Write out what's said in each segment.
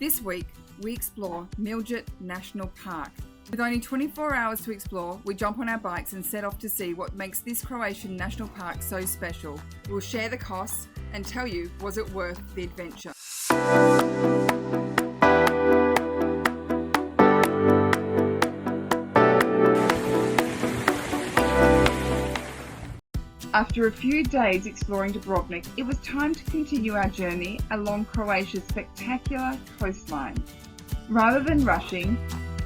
This week, we explore Mljet National Park. With only 24 hours to explore, we jump on our bikes and set off to see what makes this Croatian national park so special. We'll share the costs and tell you, was it worth the adventure? After a few days exploring Dubrovnik, it was time to continue our journey along Croatia's spectacular coastline. Rather than rushing,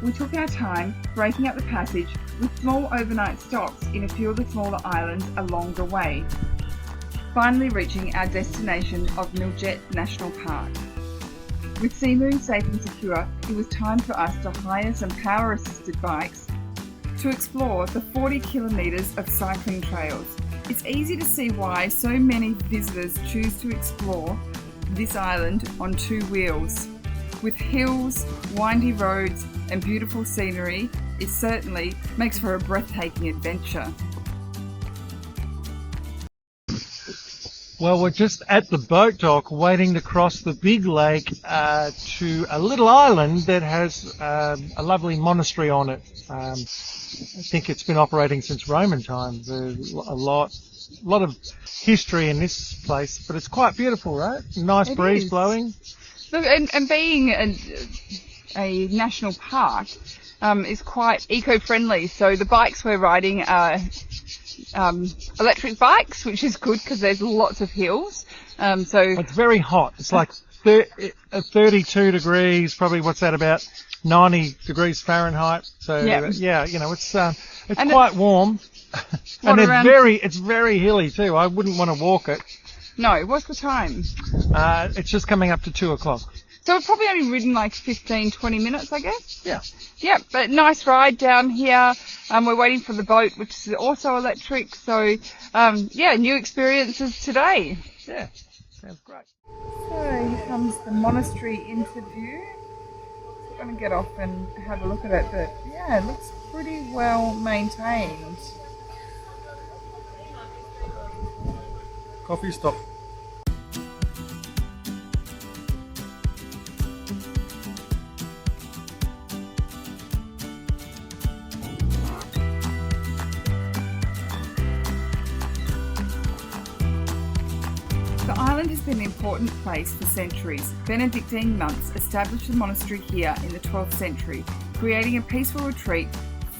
we took our time, breaking up the passage with small overnight stops in a few of the smaller islands along the way, finally reaching our destination of Mljet National Park. With Seamoon safe and secure, it was time for us to hire some power-assisted bikes to explore the 40 kilometres of cycling trails. It's easy to see why so many visitors choose to explore this island on two wheels. With hills, windy roads and beautiful scenery, it certainly makes for a breathtaking adventure. Well, we're just at the boat dock waiting to cross the big lake to a little island that has a lovely monastery on it. I think it's been operating since Roman times. There's a lot of history in this place, but it's quite beautiful, right? Nice breeze blowing. Look, and being a national park is quite eco-friendly. So the bikes we're riding are electric bikes, which is good because there's lots of hills. So it's very hot. It's like 32 degrees, probably what's that, about 90 degrees Fahrenheit. So yeah, you know, it's quite warm. And it's very hilly too. I wouldn't want to walk it. No, what's the time? It's just coming up to 2 o'clock. So we've probably only ridden like 15, 20 minutes, I guess? Yeah. Yeah, but nice ride down here. We're waiting for the boat, which is also electric. So, new experiences today. Yeah, sounds great. So here comes the monastery into view. I'm going to get off and have a look at it, but yeah, it looks pretty well maintained. Coffee stop. The island has been an important place for centuries. Benedictine monks established the monastery here in the 12th century, creating a peaceful retreat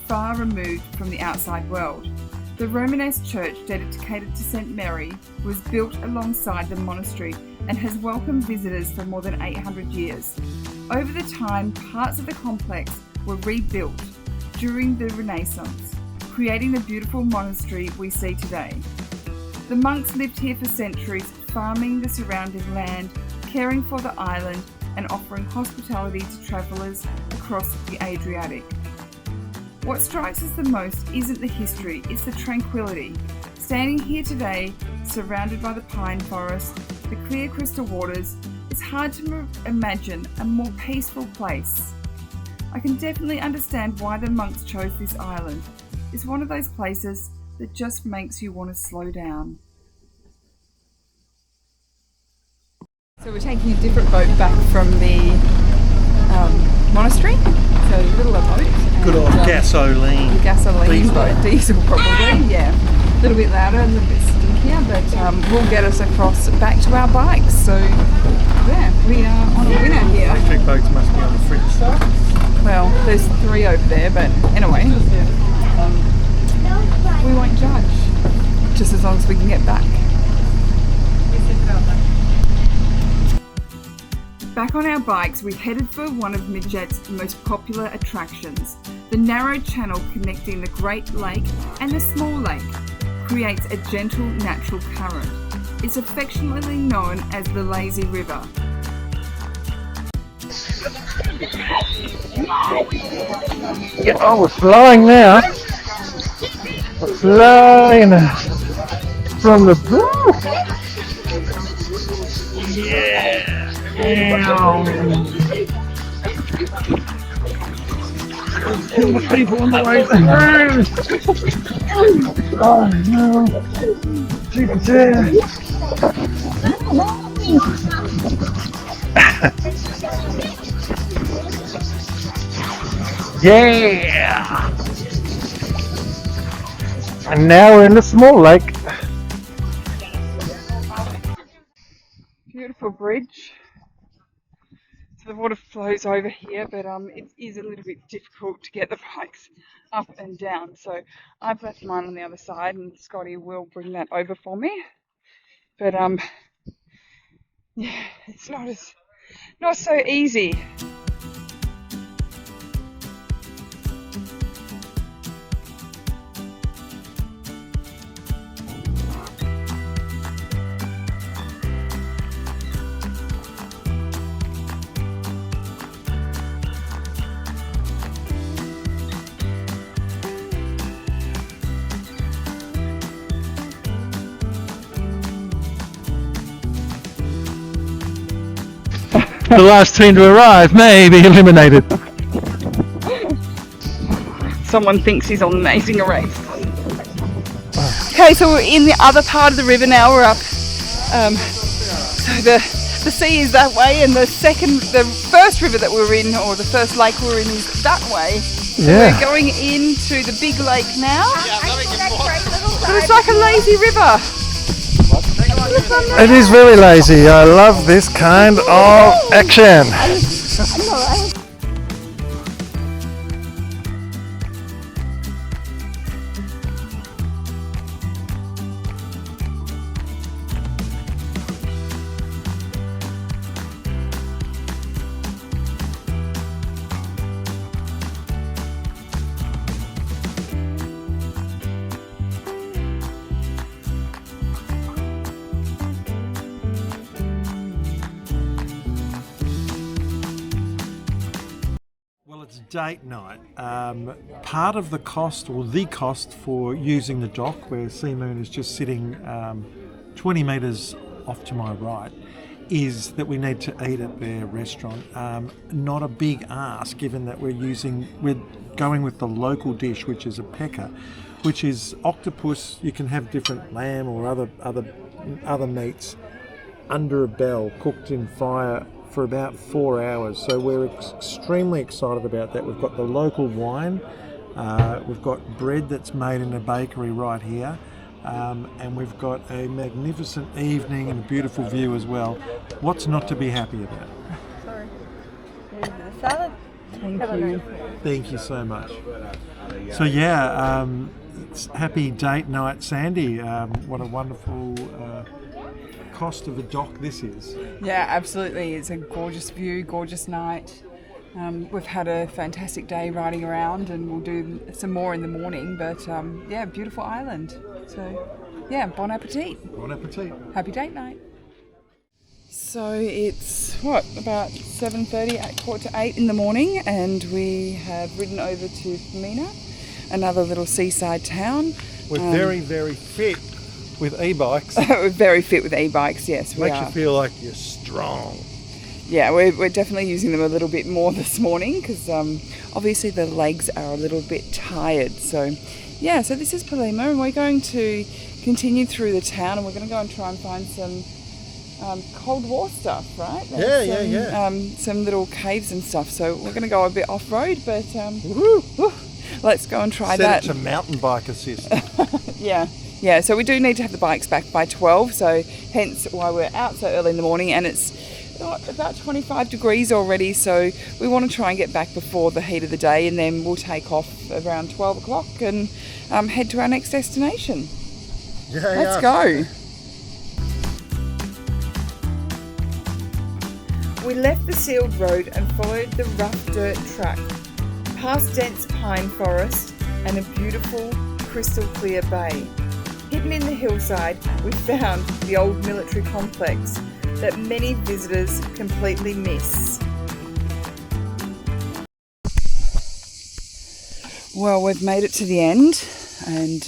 far removed from the outside world. The Romanesque church dedicated to St. Mary was built alongside the monastery and has welcomed visitors for more than 800 years. Over the time, parts of the complex were rebuilt during the Renaissance, creating the beautiful monastery we see today. The monks lived here for centuries, farming the surrounding land, caring for the island, and offering hospitality to travellers across the Adriatic. What strikes us the most isn't the history, it's the tranquility. Standing here today, surrounded by the pine forest, the clear crystal waters, it's hard to imagine a more peaceful place. I can definitely understand why the monks chose this island. It's one of those places that just makes you want to slow down. So we're taking a different boat back from the monastery, so a littler boat. Good old gasoline. Gasoline boat, diesel probably, yeah. A little bit louder, a little bit stinkier, but will get us across back to our bikes. So yeah, we are on a winner here. Electric boats must be on the fridge side. Well, there's 3 over there, but anyway, we won't judge, just as long as we can get back. Back on our bikes, we headed for one of Mljet's most popular attractions. The narrow channel connecting the Great Lake and the Small Lake creates a gentle natural current. It's affectionately known as the Lazy River. Yeah, oh, we're flying now. We're flying from the boat. Yeah. People on the way through. Oh no! Super chair. Yeah! And now we're in the small lake. Beautiful bridge. So the water flows over here, but it is a little bit difficult to get the bikes up and down. So I've left mine on the other side, and Scotty will bring that over for me. But yeah, it's not so easy. The last team to arrive may be eliminated. Someone thinks he's amazing a race. Okay, so we're in the other part of the river now. We're up. So the sea is that way, and the first river that we're in, or the first lake we're in, is that way. So Yeah. we're going into the big lake now. But it's like a lazy river. It is very lazy. I love this kind of action. It's date night. Part of the cost, or the cost, for using the dock where Sea Moon is just sitting 20 metres off to my right, is that we need to eat at their restaurant. Not a big ask, given that we're going with the local dish, which is a peka, which is octopus. You can have different lamb or other meats under a bell, cooked in fire for about 4 hours. So we're extremely excited about that. We've got the local wine, we've got bread that's made in a bakery right here, and we've got a magnificent evening and a beautiful view as well. What's not to be happy about? Sorry. Here's the salad. Thank you. Thank you so much. So yeah, it's happy date night, Sandy. What a wonderful cost of a dock this is. Yeah, absolutely. It's a gorgeous view, gorgeous night. We've had a fantastic day riding around, and we'll do some more in the morning, but yeah, beautiful island. So yeah, bon appetit. Bon appetit. Happy date night. So it's about 7:30, 7:45 in the morning, and we have ridden over to Mina, another little seaside town. We're very, very fit with e-bikes. We're very fit with e-bikes, yes. Makes you feel like you're strong. Yeah, we're definitely using them a little bit more this morning, because obviously the legs are a little bit tired. So yeah, so this is Palima, and we're going to continue through the town, and we're going to go and try and find some Cold War stuff, right? Yeah. Some little caves and stuff. So we're going to go a bit off-road, but let's go and try that. Set it to mountain bike assist. Yeah, so we do need to have the bikes back by 12, so hence why we're out so early in the morning, and it's about 25 degrees already, so we want to try and get back before the heat of the day, and then we'll take off around 12 o'clock and head to our next destination. Let's go. We left the sealed road and followed the rough dirt track, past dense pine forest and a beautiful crystal clear bay. Hidden in the hillside, we found the old military complex that many visitors completely miss. Well, we've made it to the end, and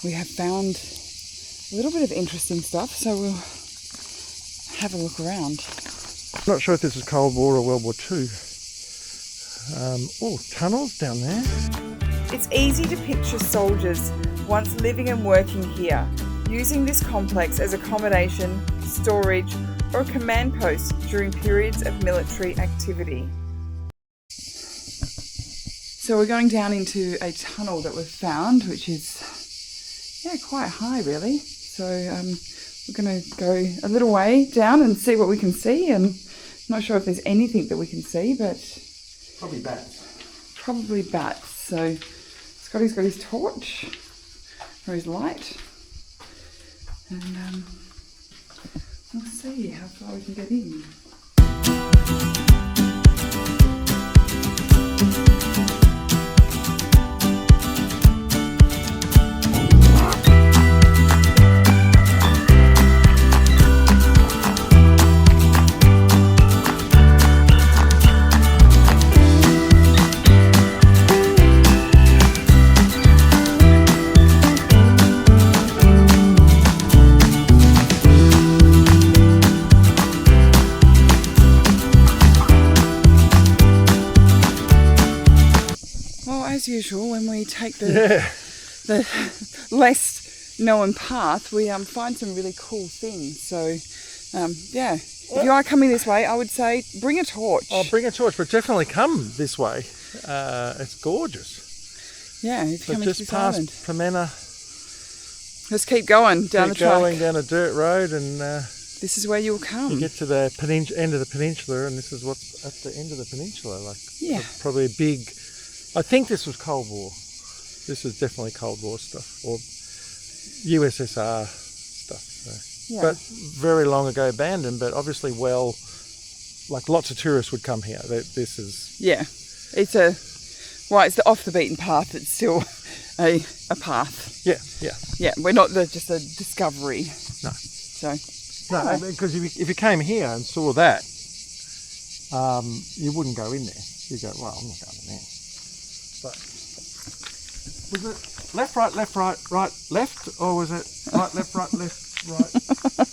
we have found a little bit of interesting stuff, so we'll have a look around. I'm not sure if this is Cold War or World War II. Tunnels down there. It's easy to picture soldiers once living and working here, using this complex as accommodation, storage, or a command post during periods of military activity. So we're going down into a tunnel that we've found, which is quite high really. So we're going to go a little way down and see what we can see. And not sure if there's anything that we can see, but Probably bats. Probably bats. So Scotty's got his torch or his light, and we'll see how far we can get in. As usual, when we take the less known path, we find some really cool things. So if you are coming this way, I would say bring a torch. Oh, bring a torch, but definitely come this way. It's gorgeous. Yeah, it's coming just to this past island. Pomena. Let's keep going down the track. Going down a dirt road, and this is where you'll come. you get to the end of the peninsula, and this is what's at the end of the peninsula. Probably a big. I think this was Cold War. This is definitely Cold War stuff, or USSR stuff. So. Yeah. But very long ago abandoned, but obviously lots of tourists would come here. This is... Yeah, it's the off the beaten path. It's still a path. Yeah. We're not just a discovery. No. So... No, because if you came here and saw that, you wouldn't go in there. You go, well, I'm not going in there. But was it left, right, left, or was it right, left,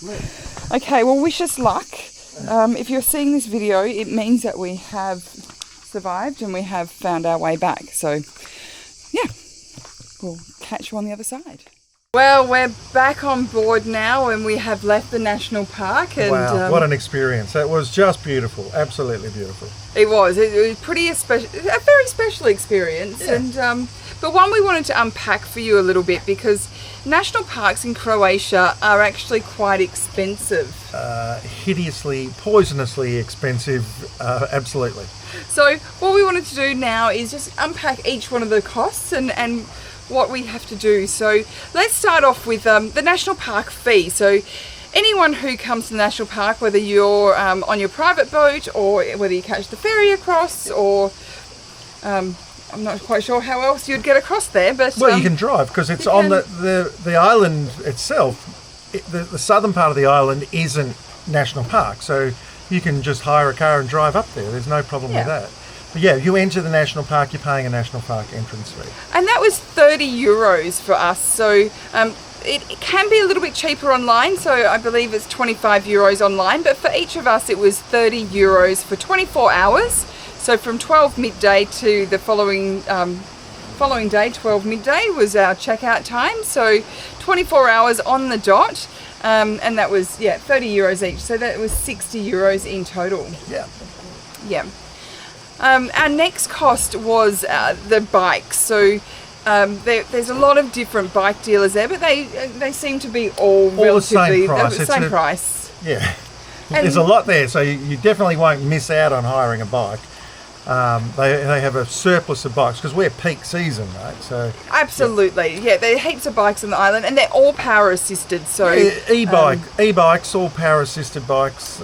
left? Okay, well, wish us luck. If you're seeing this video, it means that we have survived and we have found our way back. So, we'll catch you on the other side. Well, we're back on board now and we have left the national park. And, wow, what an experience. That was just beautiful, absolutely beautiful. It was a very special experience. Yeah. And but one we wanted to unpack for you a little bit, because national parks in Croatia are actually quite expensive. Hideously, poisonously expensive, absolutely. So what we wanted to do now is just unpack each one of the costs and what we have to do. So let's start off with the national park fee. So anyone who comes to the national park, whether you're on your private boat or whether you catch the ferry across, or I'm not quite sure how else you'd get across there, but well, you can drive, because it's on the island itself. The southern part of the island isn't national park, so you can just hire a car and drive up there. There's no problem with that. But yeah, you enter the national park, you're paying a national park entrance fee. And that was €30 for us. So it can be a little bit cheaper online. So I believe it's €25 online. But for each of us, it was €30 for 24 hours. So from 12 midday to the following day, 12 midday was our checkout time. So 24 hours on the dot. And that was, €30 each. So that was €60 in total. Yeah. Yeah. Our next cost was the bikes. So there's a lot of different bike dealers there, but they seem to be all relatively the same price. Yeah, and there's a lot there, so you definitely won't miss out on hiring a bike. They have a surplus of bikes because we're peak season, right? So absolutely, there are heaps of bikes on the island, and they're all power assisted. So e-bikes, all power assisted bikes.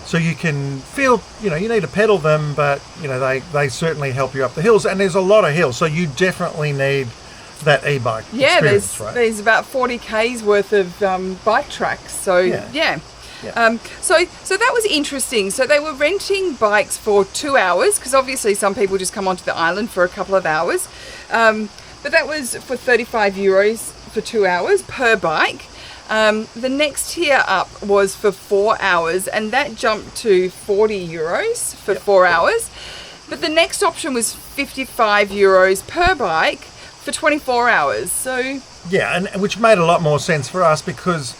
So you can feel, you need to pedal them, but they certainly help you up the hills, and there's a lot of hills, so you definitely need that e-bike experience, right? There's about 40 k's worth of bike tracks. So so that was interesting. So they were renting bikes for 2 hours, because obviously some people just come onto the island for a couple of hours, but that was for €35 for 2 hours per bike. The next tier up was for 4 hours, and that jumped to €40 for 4 hours. But the next option was €55 per bike for 24 hours. So and which made a lot more sense for us, because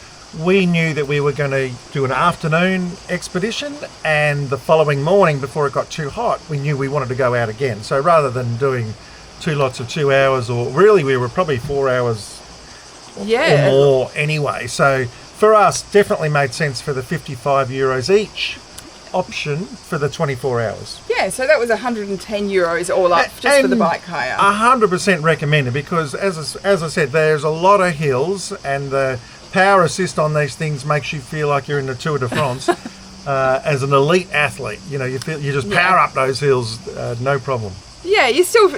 we knew that we were going to do an afternoon expedition, and the following morning, before it got too hot, we knew we wanted to go out again. So rather than doing 2 lots of 2 hours, or really we were probably 4 hours or more anyway. So for us, definitely made sense for the €55 each option for the 24 hours. Yeah, so that was €110 all up just for the bike hire. 100% recommended, because as I said, there's a lot of hills, and the power assist on these things makes you feel like you're in the Tour de France. As an elite athlete, you just power up those hills, no problem. Yeah, you still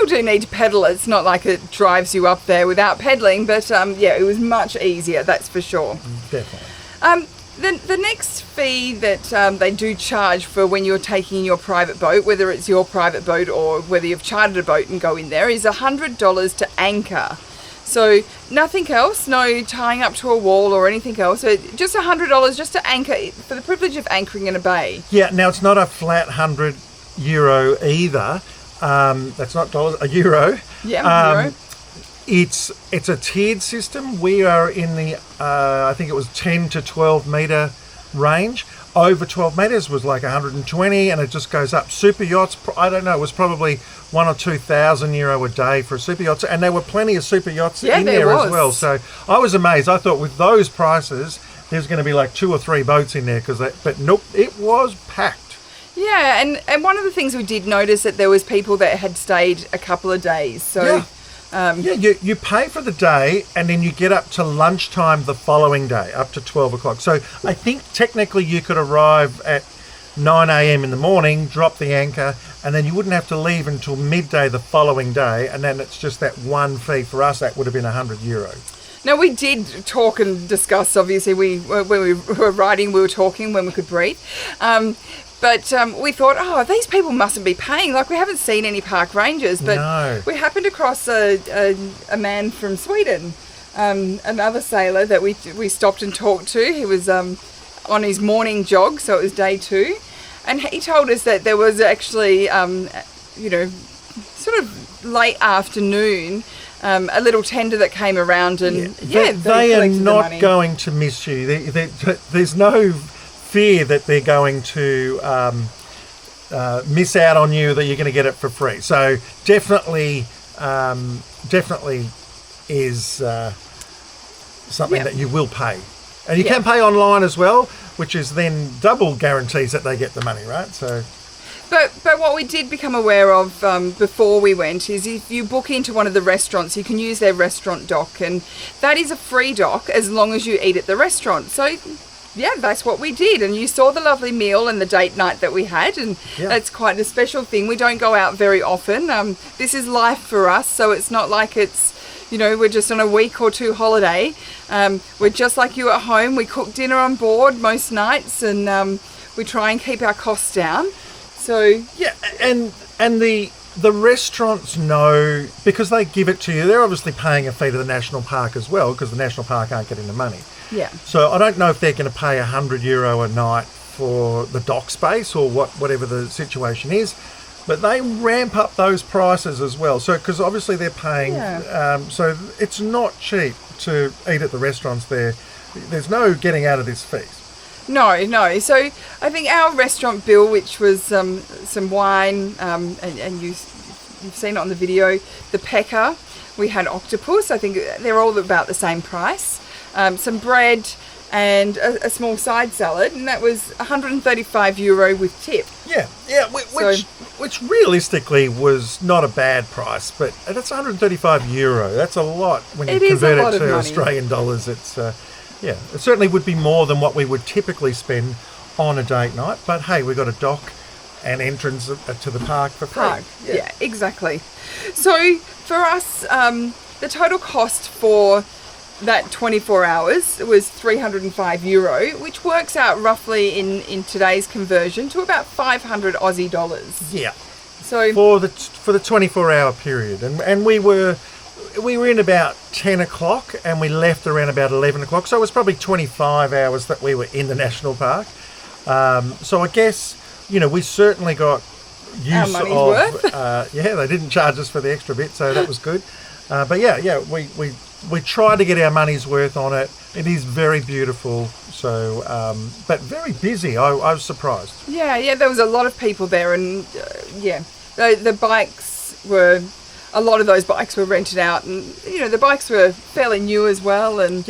do need to pedal. It's not like it drives you up there without pedaling, but it was much easier, that's for sure. Definitely. The next fee that they do charge for when you're taking your private boat, whether it's your private boat or whether you've chartered a boat and go in there, is $100 to anchor. So nothing else, no tying up to a wall or anything else. So just $100 just to anchor, for the privilege of anchoring in a bay. Yeah, now it's not a flat €100 either. That's not dollars, a euro. Yeah, euro. It's a tiered system. We are in the, I think it was 10 to 12 metre range. Over 12 metres was like 120, and it just goes up. Super yachts, I don't know, it was probably €1,000 or €2,000 a day for a super yacht. And there were plenty of super yachts in there as well. So I was amazed. I thought with those prices, there's going to be like 2 or 3 boats in there, but nope, it was packed. Yeah, and one of the things we did notice that there was people that had stayed a couple of days. So you pay for the day, and then you get up to lunchtime the following day, up to 12 o'clock. So I think technically you could arrive at 9 a.m. in the morning, drop the anchor, and then you wouldn't have to leave until midday the following day, and then it's just that one fee. For us, that would have been €100. Now, we did talk and discuss, obviously, when we were riding, we were talking when we could breathe. But we thought, these people mustn't be paying. Like, we haven't seen any park rangers. But we happened across a man from Sweden, another sailor that we stopped and talked to. He was on his morning jog, so it was day 2. And he told us that there was actually, sort of late afternoon, a little tender that came around, and they are not going to miss you. There's no fear that they're going to miss out on you, that you're going to get it for free. So definitely is something that you will pay. And you can pay online as well, which is then double guarantees that they get the money, right? So. But what we did become aware of before we went is if you book into one of the restaurants, you can use their restaurant dock, and that is a free dock as long as you eat at the restaurant. So yeah, that's what we did, and you saw the lovely meal and the date night that we had, and that's quite a special thing. We don't go out very often. This is life for us, so it's not like it's, we're just on a week or 2 holiday. We're just like you at home. We cook dinner on board most nights, and we try and keep our costs down. So yeah, and the restaurants know, because they give it to you. They're obviously paying a fee to the national park as well, because the national park aren't getting the money. Yeah. So I don't know if they're going to pay €100 a night for the dock space or whatever the situation is, but they ramp up those prices as well. So because obviously they're paying, so it's not cheap to eat at the restaurants there. There's no getting out of this fees. No. So I think our restaurant bill, which was some wine, and you've seen it on the video, the Peka, we had octopus. I think they're all about the same price. Some bread and a small side salad, and that was €135 with tip. Yeah, which realistically was not a bad price, but that's €135. That's a lot when you convert it to Australian dollars. It's it certainly would be more than what we would typically spend on a date night. But hey, we got a dock and entrance to the park for free. Yeah, exactly. So for us, the total cost for that 24 hours was €305, which works out roughly in today's conversion to about 500 Aussie dollars. Yeah. So for the 24-hour period, and we were in about 10 o'clock, and we left around about 11 o'clock. So it was probably 25 hours that we were in the national park. So I guess we certainly got use our money's worth. They didn't charge us for the extra bit, so that was good. But we we tried to get our money's worth on it. It is very beautiful, so but very busy. I was surprised. Yeah, there was a lot of people there, and the bikes were. A lot of those bikes were rented out, and the bikes were fairly new as well. And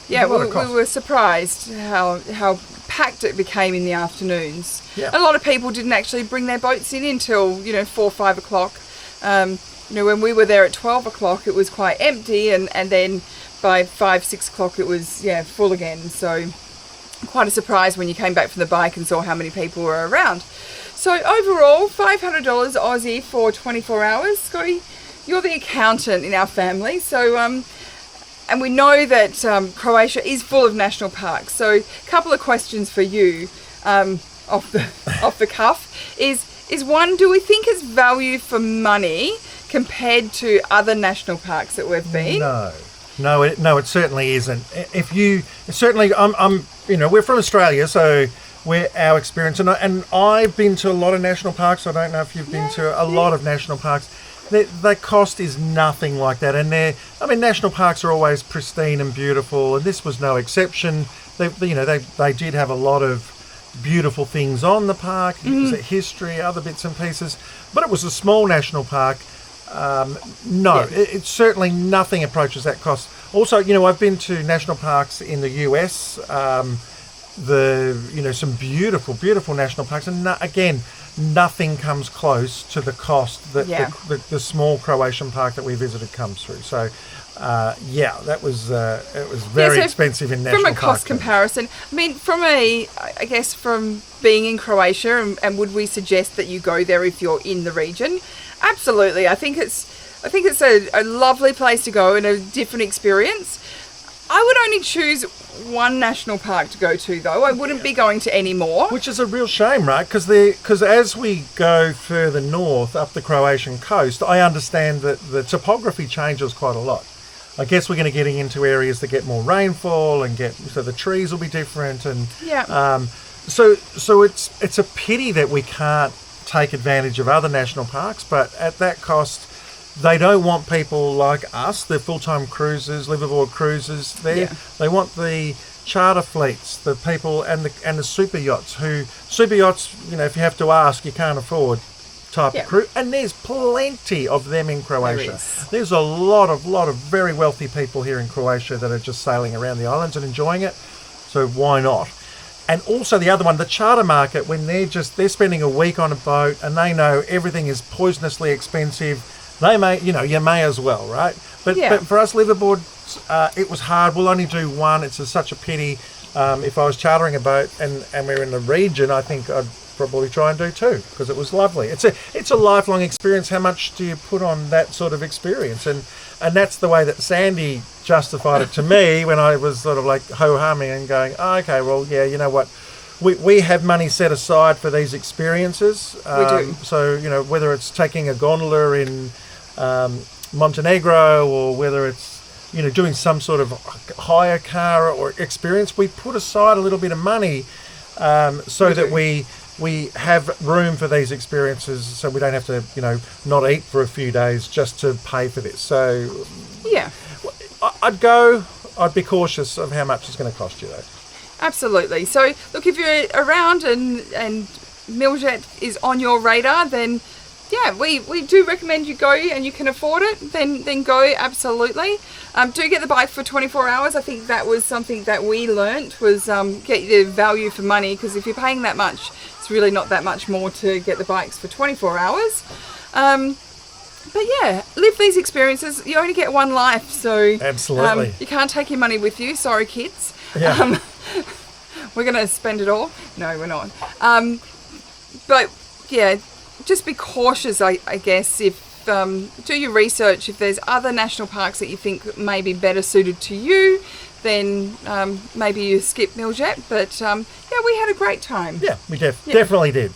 we were surprised how packed it became in the afternoons. Yeah. A lot of people didn't actually bring their boats in until 4 or 5 o'clock. When we were there at 12 o'clock, it was quite empty, and then by 5, 6 o'clock it was full again. So quite a surprise when you came back from the bike and saw how many people were around. So overall, $500 Aussie for 24 hours. Scotty, you're the accountant in our family, so and we know that Croatia is full of national parks. So a couple of questions for you off the cuff is one: do we think it's value for money compared to other national parks that we've been? No, it certainly isn't. We're from Australia, so our experience, and I've been to a lot of national parks. I don't know if you've been to a lot of national parks. Their cost is nothing like that, and national parks are always pristine and beautiful, and this was no exception. They did have a lot of beautiful things on the park, history, other bits and pieces, but it was a small national park. It's certainly nothing approaches that cost. Also, I've been to national parks in the US, some beautiful national parks, and nothing comes close to the cost that the small Croatian park that we visited comes through. So it was very expensive in national parks. From a cost comparison, from being in Croatia, and would we suggest that you go there if you're in the region? Absolutely. I think it's a lovely place to go and a different experience. I would only choose one national park to go to, though. I wouldn't be going to any more. Which is a real shame, right? Because as we go further north up the Croatian coast, I understand that the topography changes quite a lot. I guess we're going to get into areas that get more rainfall so the trees will be different, and so it's a pity that we can't take advantage of other national parks, but at that cost. They don't want people like us, the full-time cruisers, liveaboard cruisers there. Yeah. They want the charter fleets, the people and the super yachts if you have to ask, you can't afford type of crew. And there's plenty of them in Croatia. There's a lot of very wealthy people here in Croatia that are just sailing around the islands and enjoying it. So why not? And also the other one, the charter market, when they're spending a week on a boat and they know everything is poisonously expensive. They may, you may as well, right? But for us liveaboard, it was hard. We'll only do one. It's such a pity. If I was chartering a boat and we're in the region, I think I'd probably try and do two because it was lovely. It's a lifelong experience. How much do you put on that sort of experience? And that's the way that Sandy justified it to me when I was sort of like ho-humming and going, oh, okay, well, yeah, you know what? We have money set aside for these experiences. We do. So, whether it's taking a gondola in Montenegro or whether it's doing some sort of hire car or experience, we put aside a little bit of money that we have room for these experiences, so we don't have to not eat for a few days just to pay for this. So I'd be cautious of how much it's going to cost you though. Absolutely. So look, if you're around and Mljet is on your radar, then we do recommend you go, and you can afford it, then go, absolutely. Do get the bike for 24 hours. I think that was something that we learnt was get the value for money, because if you're paying that much, it's really not that much more to get the bikes for 24 hours. But live these experiences. You only get one life, so absolutely. You can't take your money with you. Sorry, kids. Yeah. We're going to spend it all. No, we're not. But just be cautious, I guess. If do your research. If there's other national parks that you think may be better suited to you, then maybe you skip Mljet. But we had a great time. Yeah, we definitely did.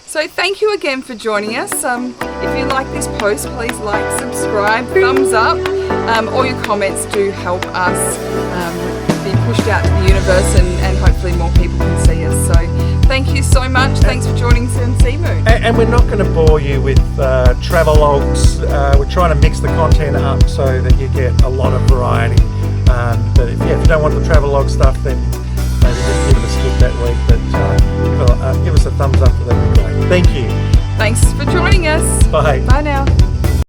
So thank you again for joining us. If you like this post, please like, subscribe, thumbs up. All your comments do help us be pushed out to the universe, and hopefully more people can see us. So thank you so much. Thanks for joining CMC Moon. And we're not going to bore you with travelogues. We're trying to mix the content up so that you get a lot of variety. But if you don't want the travelogue stuff, then maybe just give it a skip that week. But give us a thumbs up for that. Great. Thank you. Thanks for joining us. Bye. Bye now.